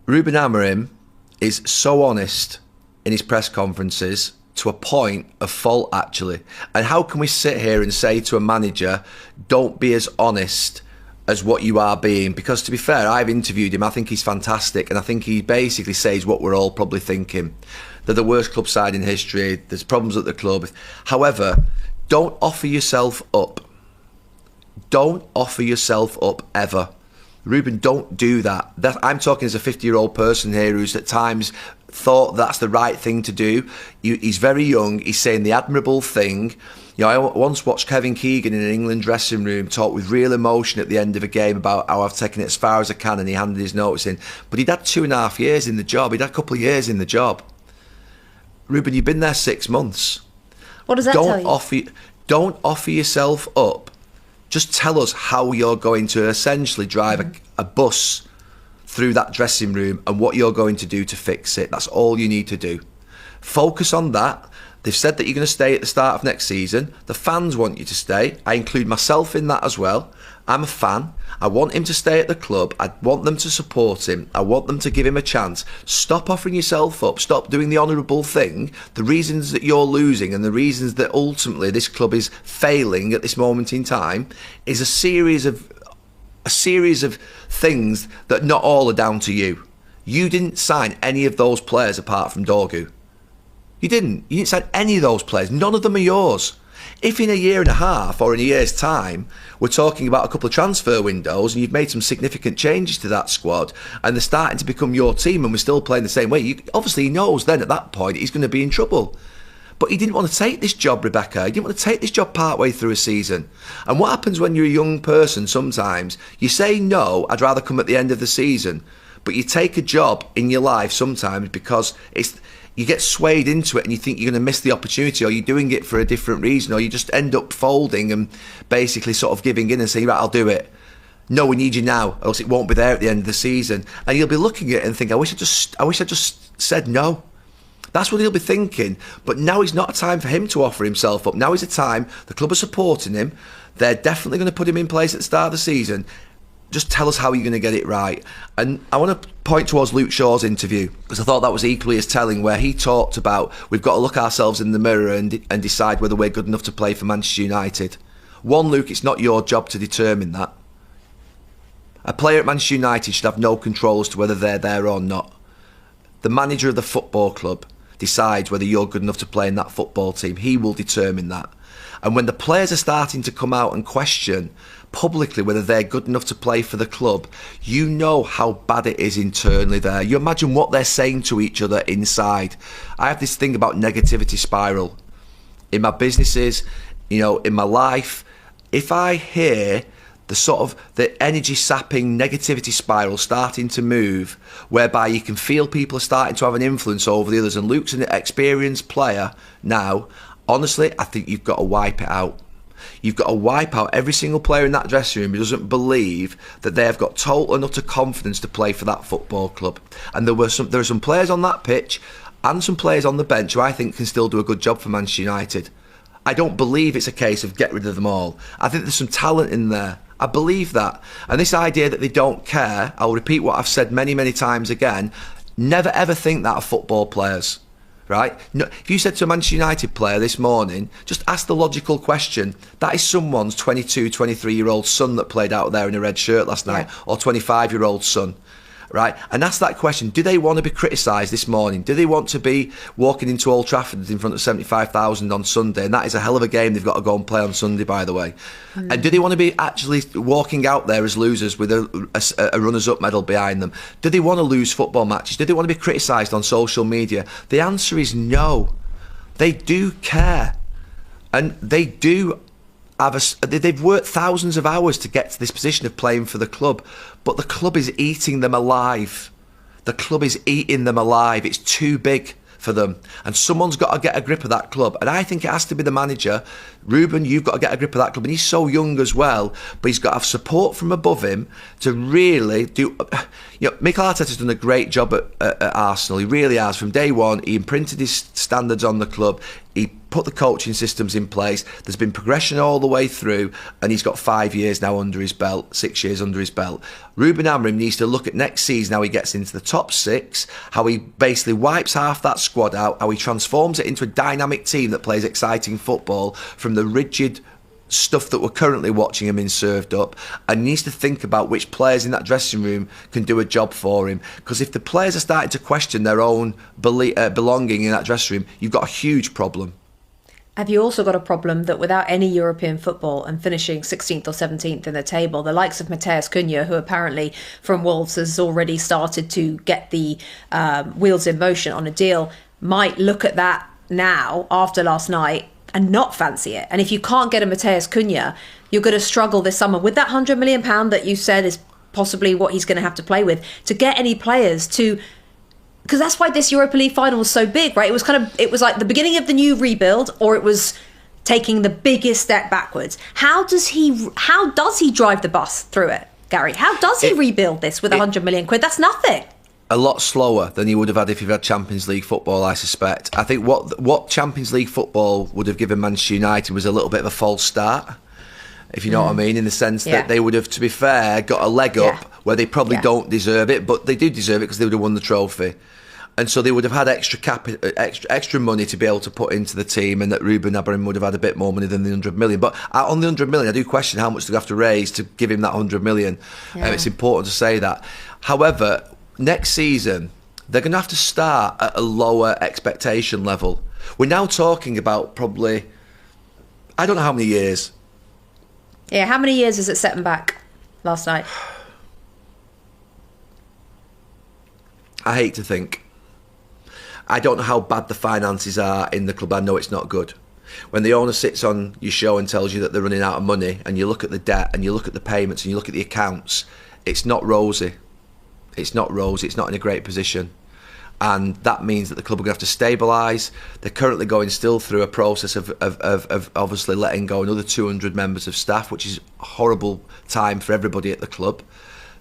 Ruben Amorim is so honest in his press conferences to a point of fault, actually. And how can we sit here and say to a manager, don't be as honest as what you are being? Because to be fair, I've interviewed him. I think he's fantastic. And I think he basically says what we're all probably thinking. They're the worst club side in history. There's problems at the club. However, don't offer yourself up. Don't offer yourself up ever. Ruben, don't do that. I'm talking as a 50-year-old person here who's at times thought that's the right thing to do. He's very young. He's saying the admirable thing. You know, I once watched Kevin Keegan in an England dressing room talk with real emotion at the end of a game about how I've taken it as far as I can, and he handed his notice in. But he'd had 2.5 years in the job. He'd had a couple of years in the job. Ruben, you've been there 6 months. What does that tell you? Don't offer yourself up. Just tell us how you're going to essentially drive a bus through that dressing room and what you're going to do to fix it. That's all you need to do. Focus on that. They've said that you're going to stay at the start of next season. The fans want you to stay. I include myself in that as well. I'm a fan. I want him to stay at the club. I want them to support him. I want them to give him a chance. Stop offering yourself up. Stop doing the honourable thing. The reasons that you're losing and the reasons that ultimately this club is failing at this moment in time is a series of things that not all are down to you. You didn't sign any of those players apart from Dorgu. You didn't sign any of those players. None of them are yours. If in a year and a half or in a year's time we're talking about a couple of transfer windows and you've made some significant changes to that squad and they're starting to become your team and we're still playing the same way, obviously he knows then at that point he's going to be in trouble. But he didn't want to take this job, Rebecca. He didn't want to take this job partway through a season. And what happens when you're a young person sometimes? You say, no, I'd rather come at the end of the season. But you take a job in your life sometimes because you get swayed into it and you think you're going to miss the opportunity, or you're doing it for a different reason, or you just end up folding and basically sort of giving in and saying, right, I'll do it. No, we need you now, or else it won't be there at the end of the season. And you'll be looking at it and think, I wish I just said no. That's what he'll be thinking. But now is not a time for him to offer himself up. Now is a time the club are supporting him. They're definitely going to put him in place at the start of the season. Just tell us how you're going to get it right. And I want to point towards Luke Shaw's interview, because I thought that was equally as telling, where he talked about we've got to look ourselves in the mirror and decide whether we're good enough to play for Manchester United. One, Luke, it's not your job to determine that. A player at Manchester United should have no control as to whether they're there or not. The manager of the football club decides whether you're good enough to play in that football team. He will determine that. And when the players are starting to come out and question publicly whether they're good enough to play for the club, you know how bad it is internally there. You imagine what they're saying to each other inside. I have this thing about negativity spiral. In my businesses, in my life, if I hear the energy sapping negativity spiral starting to move, whereby you can feel people are starting to have an influence over the others, and Luke's an experienced player now, honestly, I think you've got to wipe it out. You've got to wipe out every single player in that dressing room who doesn't believe that they have got total and utter confidence to play for that football club. And there are some players on that pitch and some players on the bench who I think can still do a good job for Manchester United. I don't believe it's a case of get rid of them all. I think there's some talent in there. I believe that. And this idea that they don't care, I'll repeat what I've said many, many times again, never ever think that of football players, right? No, if you said to a Manchester United player this morning, just ask the logical question, that is someone's 22, 23-year-old son that played out there in a red shirt last night, or 25-year-old son. Right, and ask that question, do they want to be criticised this morning? Do they want to be walking into Old Trafford in front of 75,000 on Sunday? And that is a hell of a game they've got to go and play on Sunday, by the way. And do they want to be actually walking out there as losers with a runners-up medal behind them? Do they want to lose football matches? Do they want to be criticised on social media? The answer is no. They do care. And they do they've worked thousands of hours to get to this position of playing for the club, but the club is eating them alive. The club is eating them alive. It's too big for them, and someone's got to get a grip of that club, and I think it has to be the manager. Ruben, you've got to get a grip of that club, and he's so young as well, but he's got to have support from above him to really do. Mikel Arteta's done a great job at Arsenal. He really has. From day one, he imprinted his standards on the club. He put the coaching systems in place. There's been progression all the way through, and he's got 5 years now under his belt, 6 years under his belt. Ruben Amorim needs to look at next season how he gets into the top 6, how he basically wipes half that squad out, how he transforms it into a dynamic team that plays exciting football from the rigid stuff that we're currently watching him in served up, and needs to think about which players in that dressing room can do a job for him. Because if the players are starting to question their own belonging in that dressing room, you've got a huge problem. Have you also got a problem that without any European football and finishing 16th or 17th in the table, the likes of Matheus Cunha, who apparently from Wolves has already started to get the wheels in motion on a deal, might look at that now after last night and not fancy it? And if you can't get a Matheus Cunha, you're going to struggle this summer with that £100 million that you said is possibly what he's going to have to play with to get any players to. Because that's why this Europa League final was so big, right? It was like the beginning of the new rebuild, or it was taking the biggest step backwards. How does he drive the bus through it, Gary? How does he rebuild this with £100 million? That's nothing. A lot slower than he would have had if he had Champions League football, I suspect. I think what Champions League football would have given Manchester United was a little bit of a false start, if you know what I mean, in the sense that they would have, to be fair, got a leg up where they probably don't deserve it, but they do deserve it because they would have won the trophy. And so they would have had extra money to be able to put into the team, and that Ruben Amorim would have had a bit more money than the 100 million. But on the 100 million, I do question how much they have to raise to give him that 100 million. It's important to say that. However, next season, they're going to have to start at a lower expectation level. We're now talking about probably, I don't know how many years. Yeah, how many years is it setting back last night? I hate to think. I don't know how bad the finances are in the club. I know it's not good. When the owner sits on your show and tells you that they're running out of money, and you look at the debt and you look at the payments and you look at the accounts, it's not rosy. It's not rosy. It's not in a great position. And that means that the club are going to have to stabilise. They're currently going still through a process of obviously letting go another 200 members of staff, which is a horrible time for everybody at the club.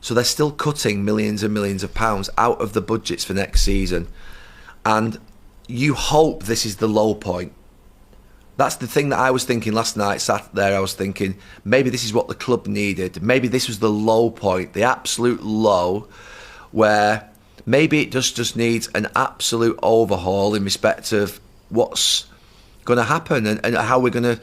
So they're still cutting millions and millions of pounds out of the budgets for next season. And you hope this is the low point. That's the thing that I was thinking last night, sat there, I was thinking, maybe this is what the club needed. Maybe this was the low point, the absolute low, where maybe it just needs an absolute overhaul in respect of what's going to happen and how we're going to.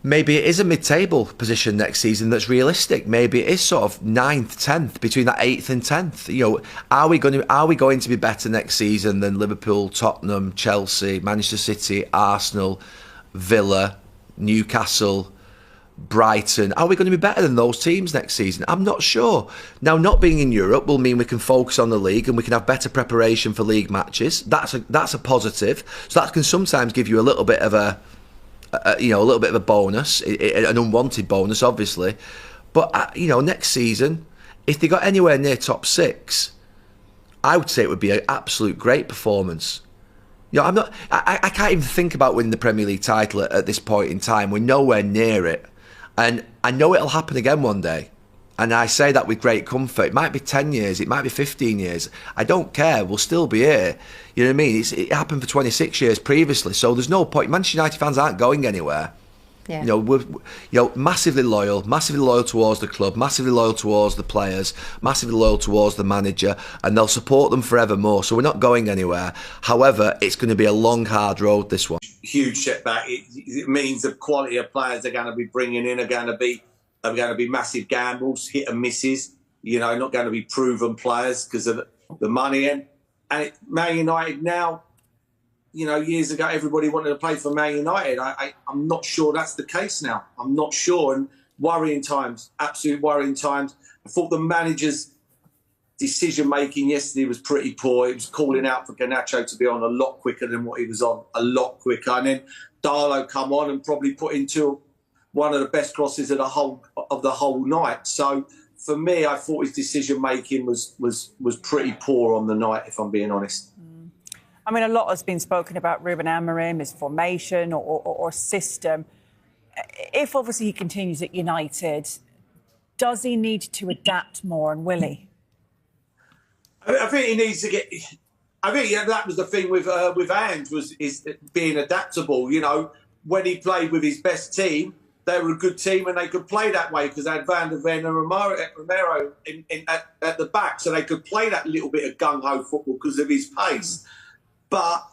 Maybe it is a mid-table position next season that's realistic. Maybe it is sort of 9th, 10th, between that 8th and 10th. You know, are we going to be better next season than Liverpool, Tottenham, Chelsea, Manchester City, Arsenal, Villa, Newcastle, Brighton? Are we going to be better than those teams next season? I'm not sure. Now, not being in Europe will mean we can focus on the league and we can have better preparation for league matches. That's a positive. So that can sometimes give you a little bit of a little bit of a bonus, an unwanted bonus, obviously. But next season, if they got anywhere near top 6, I would say it would be an absolute great performance. I can't even think about winning the Premier League title at this point in time. We're nowhere near it, and I know it'll happen again one day. And I say that with great comfort. It might be 10 years, it might be 15 years. I don't care. We'll still be here. You know what I mean? It happened for 26 years previously, so there's no point. Manchester United fans aren't going anywhere. Yeah. We're massively loyal towards the club, massively loyal towards the players, massively loyal towards the manager, and they'll support them forevermore. So we're not going anywhere. However, it's going to be a long, hard road, this one. Huge setback. It means the quality of players they're going to be bringing in are going to be massive gambles, hit and misses. Not going to be proven players because of the money. And Man United now, years ago, everybody wanted to play for Man United. I'm not sure that's the case now. I'm not sure. And worrying times, absolute worrying times. I thought the manager's decision-making yesterday was pretty poor. He was calling out for Garnacho to be on a lot quicker than what he was on, a lot quicker. And then Darlow come on and probably put into one of the best crosses of the whole night. So for me, I thought his decision-making was pretty poor on the night, if I'm being honest. I mean, a lot has been spoken about Ruben Amorim, his formation or system. If obviously he continues at United, does he need to adapt more, and will he? I think he needs to get... I think that was the thing with Ange is being adaptable. You know, when he played with his best team, they were a good team and they could play that way because they had Van der Ven and Romero at the back, so they could play that little bit of gung-ho football because of his pace. But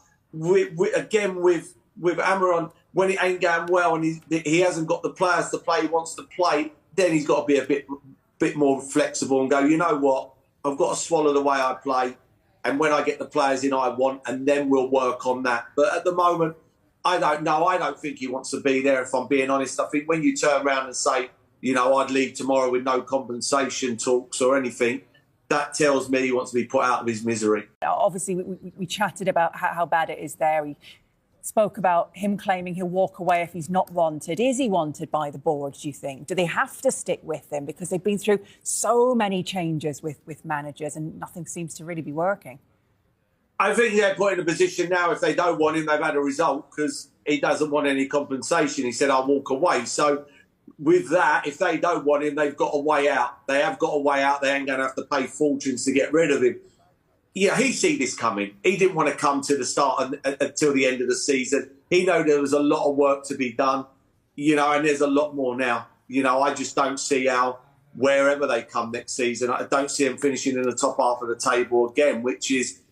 again, with Amorim, when it ain't going well and he hasn't got the players to play he wants to play, then he's got to be a bit more flexible and go, you know what, I've got to swallow the way I play, and when I get the players in I want, and then we'll work on that. But at the moment, I don't know. I don't think he wants to be there, if I'm being honest. I think when you turn around and say, you know, I'd leave tomorrow with no compensation talks or anything, that tells me he wants to be put out of his misery. Obviously, we chatted about how bad it is there. He spoke about him claiming he'll walk away if he's not wanted. Is he wanted by the board, do you think? Do they have to stick with him? Because they've been through so many changes with managers and nothing seems to really be working. I think they're put in a position now, if they don't want him, they've had a result because he doesn't want any compensation. He said, I'll walk away. So with that, if they don't want him, they've got a way out. They have got a way out. They ain't going to have to pay fortunes to get rid of him. Yeah, he see this coming. He didn't want to come to the start until the end of the season. He knew there was a lot of work to be done, you know, and there's a lot more now. You know, I just don't see how, wherever they come next season, I don't see them finishing in the top half of the table again, which is,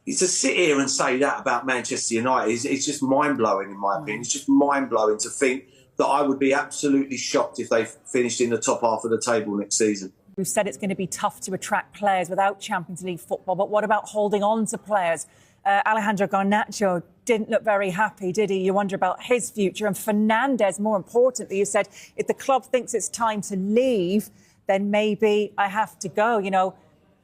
to sit here and say that about Manchester United, it's just mind-blowing in my opinion. It's just mind-blowing to think that I would be absolutely shocked if they finished in the top half of the table next season. We've said it's going to be tough to attract players without Champions League football, but what about holding on to players? Alejandro Garnacho didn't look very happy, did he? You wonder about his future. And Fernandes, more importantly, you said if the club thinks it's time to leave, then maybe I have to go. You know,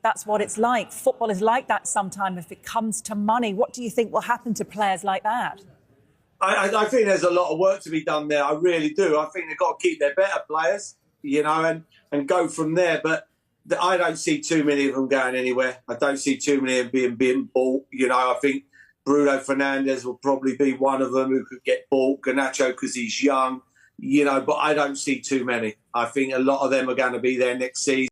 that's what it's like. Football is like that sometimes if it comes to money. What do you think will happen to players like that? I think there's a lot of work to be done there. I really do. I think they've got to keep their better players, you know, and go from there. But I don't see too many of them going anywhere. I don't see too many of them being bought. You know, I think Bruno Fernandes will probably be one of them who could get bought. Garnacho because he's young, you know, but I don't see too many. I think a lot of them are going to be there next season.